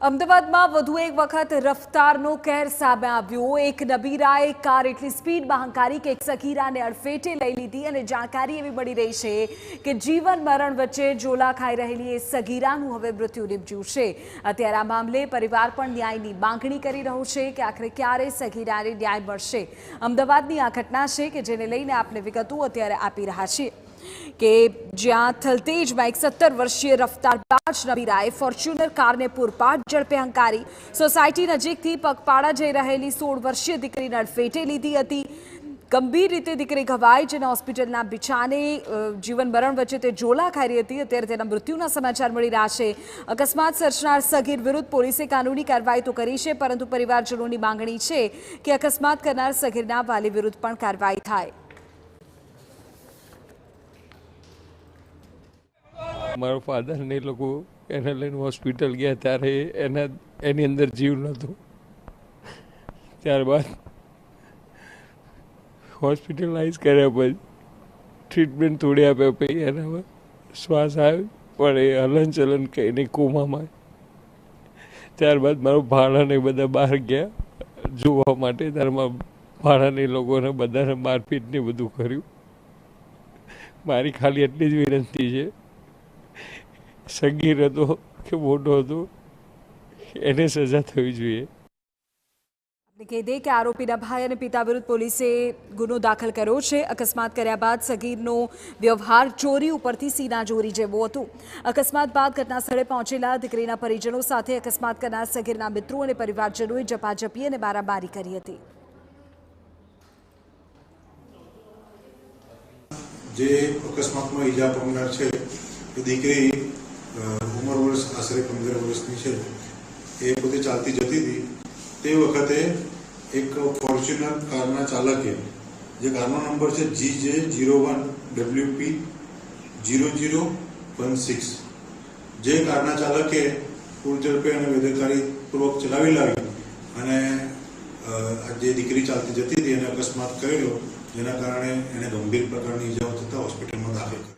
અમદાવાદમાં વધુ એક વખત રફતારનો કહેર સામે આવ્યો। એક નબીરાએ કાર એટલી સ્પીડમાં હંકારી કે એક સગીરાને અડફેટે લઈ લીધી અને જાણકારી એવી મળી રહી છે કે જીવન મરણ વચ્ચે ઝોલા ખાઈ રહેલી એ સગીરાનું હવે મૃત્યુ નીપજ્યું છે। અત્યારે આ મામલે પરિવાર પણ ન્યાયની માંગણી કરી રહ્યો છે કે આખરે ક્યારે સગીરાને ન્યાય મળશે। અમદાવાદની આ ઘટના છે કે જેને લઈને આપણે વિગતો અત્યારે આપી રહ્યા છીએ કે જ્યાં થલતેજમાં એક 17 વર્ષીય રફતારબાજ નબીરાએ ફોર્ચ્યુનર કારને પૂરપાટ ઝડપે હંકારી સોસાયટી નજીકથી પગપાળા જઈ રહેલી 16 વર્ષીય દીકરીને અડફેટે લીધી હતી। ગંભીર રીતે દીકરી ઘવાઈ જેને હોસ્પિટલના બિછાને જીવન મરણ વચ્ચે તે ઝોલા ખાઈ રહી હતી। અત્યારે તેના મૃત્યુના સમાચાર મળી રહ્યા છે। અકસ્માત સર્જનાર સગીર વિરુદ્ધ પોલીસે કાનૂની કાર્યવાહી તો કરી છે, પરંતુ પરિવારજનોની માંગણી છે કે અકસ્માત કરનાર સગીરના વાલી વિરુદ્ધ પણ કાર્યવાહી થાય। મારો ફાધર ને લોકો એને લઈને હોસ્પિટલ ગયા ત્યારે એની અંદર જીવ નહોતો। ત્યારબાદ હોસ્પિટલાઇઝ કર્યા પછી ટ્રીટમેન્ટ થોડી આપ્યા પછી એના શ્વાસ આવ્યો પણ એ હલનચલન કહીને કોમામાં। ત્યારબાદ મારો ભાણાને બધા બહાર ગયા જોવા માટે। ત્યારે ભાણાને લોકોને બધાને મારપીટ ને બધું કર્યું। મારી ખાલી એટલી જ વિનંતી છે, સગીર હતો કે મોટો હતો એને સજા થવી જોઈએ। આપણે કહી દઈએ કે આરોપીના ભાઈ અને પિતા વિરુદ્ધ પોલીસે ગુનો દાખલ કર્યો છે। અકસ્માત કર્યા બાદ સગીરનો વ્યવહાર ચોરી ઉપરથી સીનાચોરી જેવો હતો। અકસ્માત બાદ ઘટના સ્થળે પહોંચેલા દીકરીના પરિજનો સાથે અકસ્માત કરનાર સગીરના મિત્રો અને પરિવારજનોએ ઝપાઝપી અને મારામારી કરી હતી। જે અકસ્માતમાં ઈજા પામનાર છે એ દીકરી ઉંમર વર્ષ આશરે 15 વર્ષની છે। એ પોતે ચાલતી જતી હતી તે વખતે એક ફોર્ચ્યુનર કારના ચાલકે, જે કારનો નંબર છે GJ01WP 0016, જે કારના ચાલકે પૂર ઝડપે અને બેદરકારીપૂર્વક ચલાવી લાવી અને જે દીકરી ચાલતી જતી હતી એને અકસ્માત કરેલો, જેના કારણે એને ગંભીર પ્રકારની ઈજાઓ થતાં હોસ્પિટલમાં દાખલ કર્યો।